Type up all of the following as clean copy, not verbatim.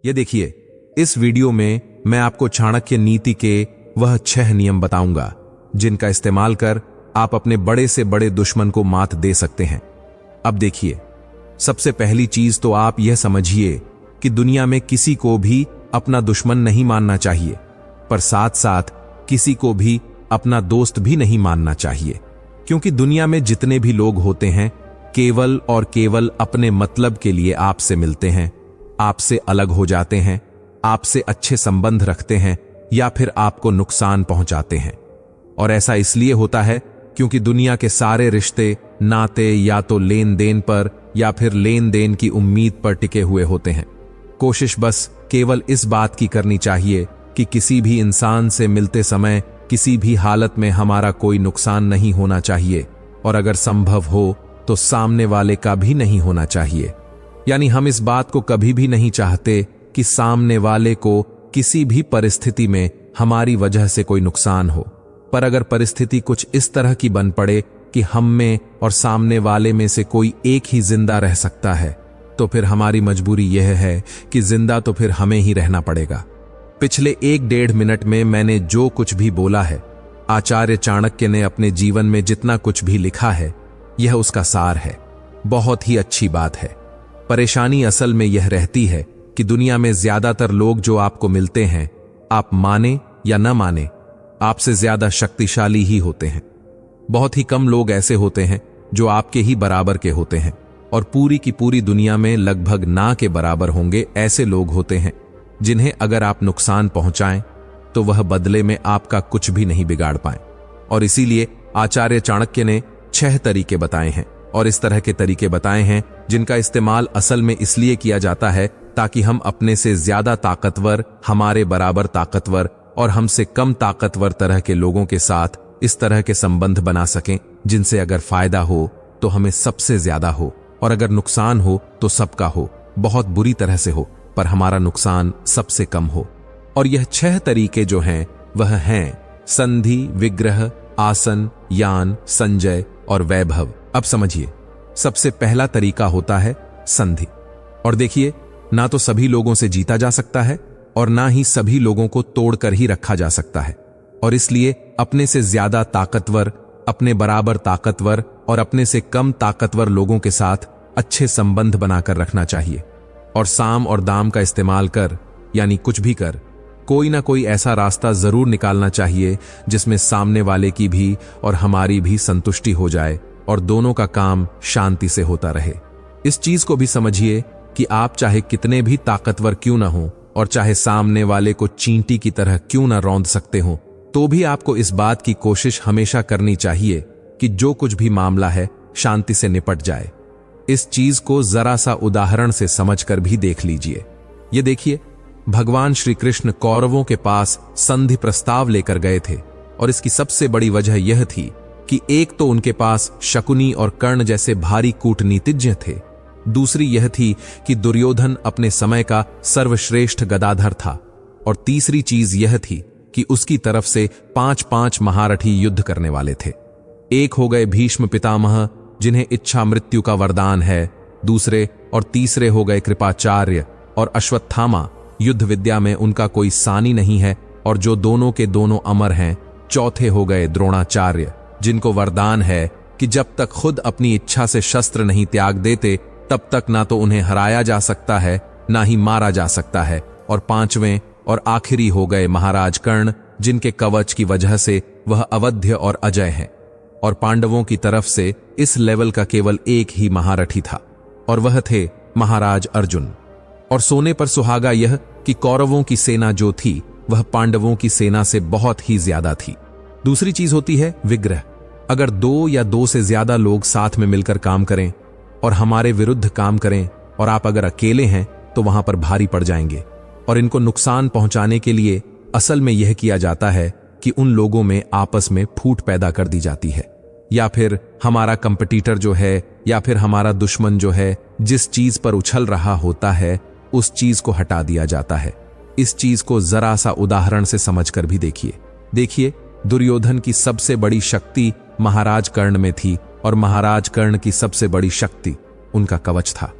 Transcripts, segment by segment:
ये देखिए, इस वीडियो में मैं आपको चाणक्य नीति के वह 6 नियम बताऊंगा जिनका इस्तेमाल कर आप अपने बड़े से बड़े दुश्मन को मात दे सकते हैं। अब देखिए, सबसे पहली चीज तो आप यह समझिए कि दुनिया में किसी को भी अपना दुश्मन नहीं मानना चाहिए, पर साथ साथ किसी को भी अपना दोस्त भी नहीं मानना चाहिए, क्योंकि दुनिया में जितने भी लोग होते हैं केवल और केवल अपने मतलब के लिए आपसे मिलते हैं, आपसे अलग हो जाते हैं, आपसे अच्छे संबंध रखते हैं या फिर आपको नुकसान पहुंचाते हैं। और ऐसा इसलिए होता है क्योंकि दुनिया के सारे रिश्ते नाते या तो लेन देन पर या फिर लेन देन की उम्मीद पर टिके हुए होते हैं। कोशिश बस केवल इस बात की करनी चाहिए कि किसी भी इंसान से मिलते समय किसी भी हालत में हमारा कोई नुकसान नहीं होना चाहिए, और अगर संभव हो तो सामने वाले का भी नहीं होना चाहिए। यानी हम इस बात को कभी भी नहीं चाहते कि सामने वाले को किसी भी परिस्थिति में हमारी वजह से कोई नुकसान हो। पर अगर परिस्थिति कुछ इस तरह की बन पड़े कि हम में और सामने वाले में से कोई एक ही जिंदा रह सकता है, तो फिर हमारी मजबूरी यह है कि जिंदा तो फिर हमें ही रहना पड़ेगा। पिछले 1-1.5 मिनट में मैंने जो कुछ भी बोला है, आचार्य चाणक्य ने अपने जीवन में जितना कुछ भी लिखा है, यह उसका सार है। बहुत ही अच्छी बात है। परेशानी असल में यह रहती है कि दुनिया में ज्यादातर लोग जो आपको मिलते हैं, आप माने या न माने, आपसे ज्यादा शक्तिशाली ही होते हैं। बहुत ही कम लोग ऐसे होते हैं जो आपके ही बराबर के होते हैं, और पूरी की पूरी दुनिया में लगभग ना के बराबर होंगे ऐसे लोग होते हैं जिन्हें अगर आप नुकसान पहुंचाएं तो वह बदले में आपका कुछ भी नहीं बिगाड़ पाए। और इसीलिए आचार्य चाणक्य ने 6 तरीके बताए हैं, और इस तरह के तरीके बताए हैं जिनका इस्तेमाल असल में इसलिए किया जाता है ताकि हम अपने से ज्यादा ताकतवर, हमारे बराबर ताकतवर और हमसे कम ताकतवर तरह के लोगों के साथ इस तरह के संबंध बना सकें जिनसे अगर फायदा हो तो हमें सबसे ज्यादा हो, और अगर नुकसान हो तो सबका हो, बहुत बुरी तरह से हो, पर हमारा नुकसान सबसे कम हो। और यह 6 तरीके जो हैं वह हैं संधि, विग्रह, आसन, यान, संजय और वैभव। अब समझिए, सबसे पहला तरीका होता है संधि। और देखिए, ना तो सभी लोगों से जीता जा सकता है और ना ही सभी लोगों को तोड़कर ही रखा जा सकता है, और इसलिए अपने से ज्यादा ताकतवर, अपने बराबर ताकतवर और अपने से कम ताकतवर लोगों के साथ अच्छे संबंध बनाकर रखना चाहिए। और साम और दाम का इस्तेमाल कर, यानी कुछ भी कर, कोई ना कोई ऐसा रास्ता जरूर निकालना चाहिए जिसमें सामने वाले की भी और हमारी भी संतुष्टि हो जाए और दोनों का काम शांति से होता रहे। इस चीज को भी समझिए कि आप चाहे कितने भी ताकतवर क्यों ना हो और चाहे सामने वाले को चींटी की तरह क्यों ना रौंद सकते हो, तो भी आपको इस बात की कोशिश हमेशा करनी चाहिए कि जो कुछ भी मामला है शांति से निपट जाए। इस चीज को जरा सा उदाहरण से समझकर भी देख लीजिए। ये देखिए, भगवान श्री कृष्ण कौरवों के पास संधि प्रस्ताव लेकर गए थे, और इसकी सबसे बड़ी वजह यह थी कि एक तो उनके पास शकुनी और कर्ण जैसे भारी कूटनीतिज्ञ थे, दूसरी यह थी कि दुर्योधन अपने समय का सर्वश्रेष्ठ गदाधर था, और तीसरी चीज यह थी कि उसकी तरफ से 5-5 महारथी युद्ध करने वाले थे। एक हो गए भीष्म पितामह जिन्हें इच्छा मृत्यु का वरदान है, दूसरे और तीसरे हो गए कृपाचार्य और अश्वत्थामा, युद्ध विद्या में उनका कोई सानी नहीं है और जो दोनों के दोनों अमर हैं। चौथे हो गए द्रोणाचार्य, जिनको वरदान है कि जब तक खुद अपनी इच्छा से शस्त्र नहीं त्याग देते तब तक ना तो उन्हें हराया जा सकता है ना ही मारा जा सकता है। और पांचवें और आखिरी हो गए महाराज कर्ण, जिनके कवच की वजह से वह अवध्य और अजय है। और पांडवों की तरफ से इस लेवल का केवल एक ही महारथी था, और वह थे महाराज अर्जुन। और सोने पर सुहागा यह कि कौरवों की सेना जो थी वह पांडवों की सेना से बहुत ही ज्यादा थी। दूसरी चीज होती है विग्रह। अगर 2 या 2 से ज्यादा लोग साथ में मिलकर काम करें और हमारे विरुद्ध काम करें, और आप अगर अकेले हैं तो वहां पर भारी पड़ जाएंगे। और इनको नुकसान पहुंचाने के लिए असल में यह किया जाता है कि उन लोगों में आपस में फूट पैदा कर दी जाती है, या फिर हमारा कंपटीटर जो है या फिर हमारा दुश्मन जो है जिस चीज पर उछल रहा होता है उस चीज को हटा दिया जाता है। इस चीज को जरा सा उदाहरण से समझकर भी देखिए, दुर्योधन की सबसे बड़ी शक्ति महाराज कर्ण में थी, और महाराज कर्ण की सबसे बड़ी शक्ति उनका कवच था।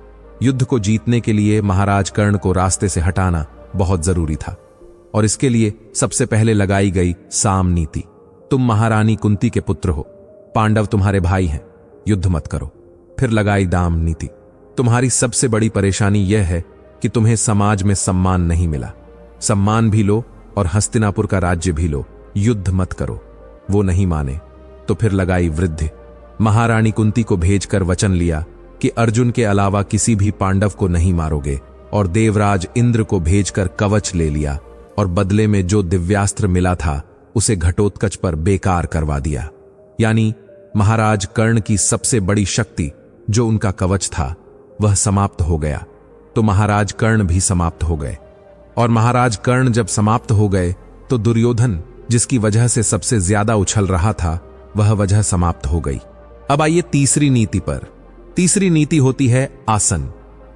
युद्ध को जीतने के लिए महाराज कर्ण को रास्ते से हटाना बहुत जरूरी था और इसके लिए सबसे पहले लगाई गई साम नीति। तुम महारानी कुंती के पुत्र हो, पांडव तुम्हारे भाई हैं, युद्ध मत करो। फिर लगाई दाम नीति। तुम्हारी सबसे बड़ी परेशानी यह है कि तुम्हें समाज में सम्मान नहीं मिला, सम्मान भी लो और हस्तिनापुर का राज्य भी लो, युद्ध मत करो। वो नहीं माने तो फिर लगाई वृद्धि। महारानी कुंती को भेजकर वचन लिया कि अर्जुन के अलावा किसी भी पांडव को नहीं मारोगे और देवराज इंद्र को भेजकर कवच ले लिया और बदले में जो दिव्यास्त्र मिला था उसे घटोत्कच पर बेकार करवा दिया। यानी महाराज कर्ण की सबसे बड़ी शक्ति जो उनका कवच था वह समाप्त हो गया, तो महाराज कर्ण भी समाप्त हो गए। और महाराज कर्ण जब समाप्त हो गए तो दुर्योधन, जिसकी वजह से सबसे ज्यादा उछल रहा था, वह वजह समाप्त हो गई। अब आइए तीसरी नीति पर। तीसरी नीति होती है आसन।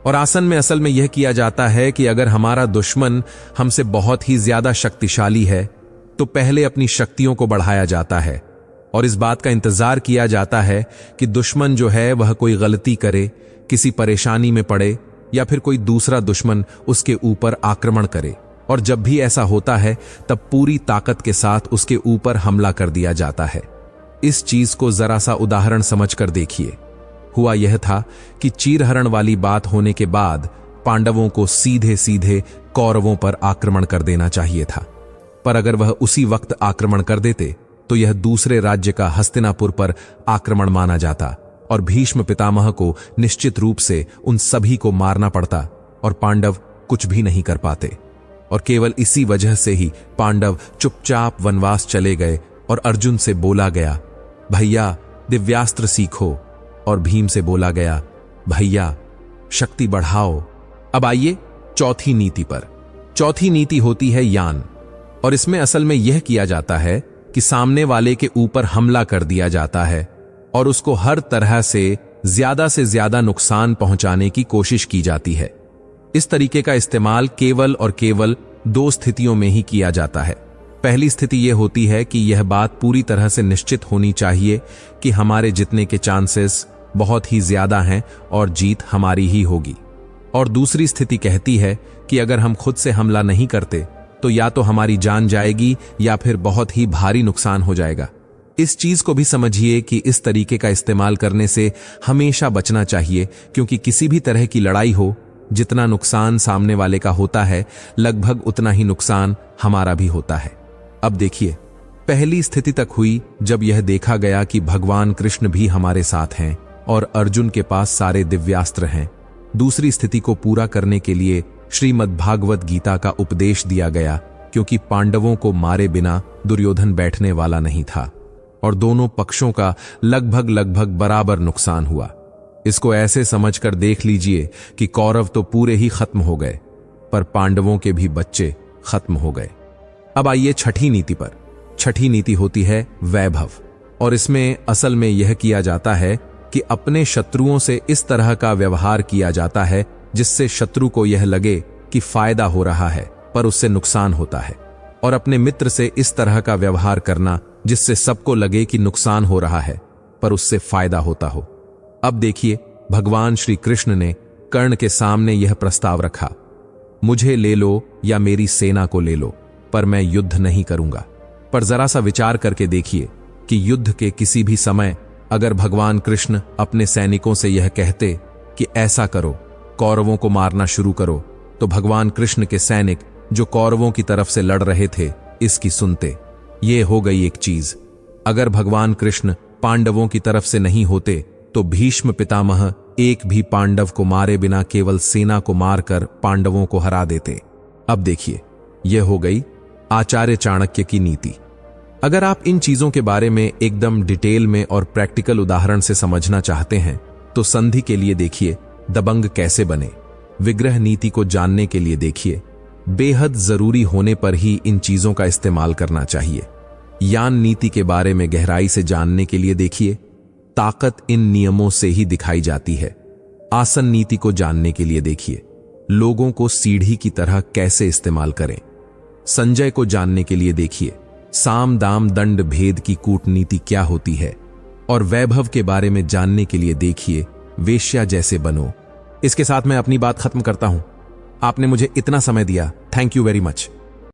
और आसन में असल में यह किया जाता है कि अगर हमारा दुश्मन हमसे बहुत ही ज्यादा शक्तिशाली है तो पहले अपनी शक्तियों को बढ़ाया जाता है और इस बात का इंतजार किया जाता है कि दुश्मन जो है वह कोई गलती करे, किसी परेशानी में पड़े या फिर कोई दूसरा दुश्मन उसके ऊपर आक्रमण करे, और जब भी ऐसा होता है तब पूरी ताकत के साथ उसके ऊपर हमला कर दिया जाता है। इस चीज को जरा सा उदाहरण समझकर देखिए। हुआ यह था कि चीरहरण वाली बात होने के बाद पांडवों को सीधे सीधे कौरवों पर आक्रमण कर देना चाहिए था, पर अगर वह उसी वक्त आक्रमण कर देते तो यह दूसरे राज्य का हस्तिनापुर पर आक्रमण माना जाता और भीष्म पितामह को निश्चित रूप से उन सभी को मारना पड़ता और पांडव कुछ भी नहीं कर पाते। और केवल इसी वजह से ही पांडव चुपचाप वनवास चले गए और अर्जुन से बोला गया, भैया दिव्यास्त्र सीखो, और भीम से बोला गया, भैया शक्ति बढ़ाओ। अब आइए चौथी नीति पर। चौथी नीति होती है यान, और इसमें असल में यह किया जाता है कि सामने वाले के ऊपर हमला कर दिया जाता है और उसको हर तरह से ज्यादा नुकसान पहुंचाने की कोशिश की जाती है। इस तरीके का इस्तेमाल केवल और केवल दो स्थितियों में ही किया जाता है। पहली स्थिति यह होती है कि यह बात पूरी तरह से निश्चित होनी चाहिए कि हमारे जीतने के चांसेस बहुत ही ज्यादा हैं और जीत हमारी ही होगी। और दूसरी स्थिति कहती है कि अगर हम खुद से हमला नहीं करते तो या तो हमारी जान जाएगी या फिर बहुत ही भारी नुकसान हो जाएगा। इस चीज को भी समझिए कि इस तरीके का इस्तेमाल करने से हमेशा बचना चाहिए, क्योंकि किसी भी तरह की लड़ाई हो, जितना नुकसान सामने वाले का होता है लगभग उतना ही नुकसान हमारा भी होता है। अब देखिए, पहली स्थिति तक हुई जब यह देखा गया कि भगवान कृष्ण भी हमारे साथ हैं और अर्जुन के पास सारे दिव्यास्त्र हैं। दूसरी स्थिति को पूरा करने के लिए श्रीमद् भागवत गीता का उपदेश दिया गया, क्योंकि पांडवों को मारे बिना दुर्योधन बैठने वाला नहीं था और दोनों पक्षों का लगभग बराबर नुकसान हुआ। इसको ऐसे समझकर देख लीजिए कि कौरव तो पूरे ही खत्म हो गए, पर पांडवों के भी बच्चे खत्म हो गए। अब आइए छठी नीति पर। छठी नीति होती है वैभव, और इसमें असल में यह किया जाता है कि अपने शत्रुओं से इस तरह का व्यवहार किया जाता है जिससे शत्रु को यह लगे कि फायदा हो रहा है पर उससे नुकसान होता है, और अपने मित्र से इस तरह का व्यवहार करना जिससे सबको लगे कि नुकसान हो रहा है पर उससे फायदा होता हो। अब देखिए, भगवान श्री कृष्ण ने कर्ण के सामने यह प्रस्ताव रखा, मुझे ले लो या मेरी सेना को ले लो, पर मैं युद्ध नहीं करूंगा। पर जरा सा विचार करके देखिए कि युद्ध के किसी भी समय अगर भगवान कृष्ण अपने सैनिकों से यह कहते कि ऐसा करो, कौरवों को मारना शुरू करो, तो भगवान कृष्ण के सैनिक जो कौरवों की तरफ से लड़ रहे थे इसकी सुनते। ये हो गई एक चीज। अगर भगवान कृष्ण पांडवों की तरफ से नहीं होते तो भीष्म पितामह एक भी पांडव को मारे बिना केवल सेना को मारकर पांडवों को हरा देते। अब देखिए, यह हो गई आचार्य चाणक्य की नीति। अगर आप इन चीजों के बारे में एकदम डिटेल में और प्रैक्टिकल उदाहरण से समझना चाहते हैं तो संधि के लिए देखिए दबंग कैसे बने, विग्रह नीति को जानने के लिए देखिए बेहद जरूरी होने पर ही इन चीजों का इस्तेमाल करना चाहिए, यान नीति के बारे में गहराई से जानने के लिए देखिए ताकत इन नियमों से ही दिखाई जाती है, आसन नीति को जानने के लिए देखिए लोगों को सीढ़ी की तरह कैसे इस्तेमाल करें, संजय को जानने के लिए देखिए साम दाम दंड भेद की कूटनीति क्या होती है, और वैभव के बारे में जानने के लिए देखिए वेश्या जैसे बनो, इसके साथ मैं अपनी बात खत्म करता हूं। आपने मुझे इतना समय दिया, थैंक यू वेरी मच।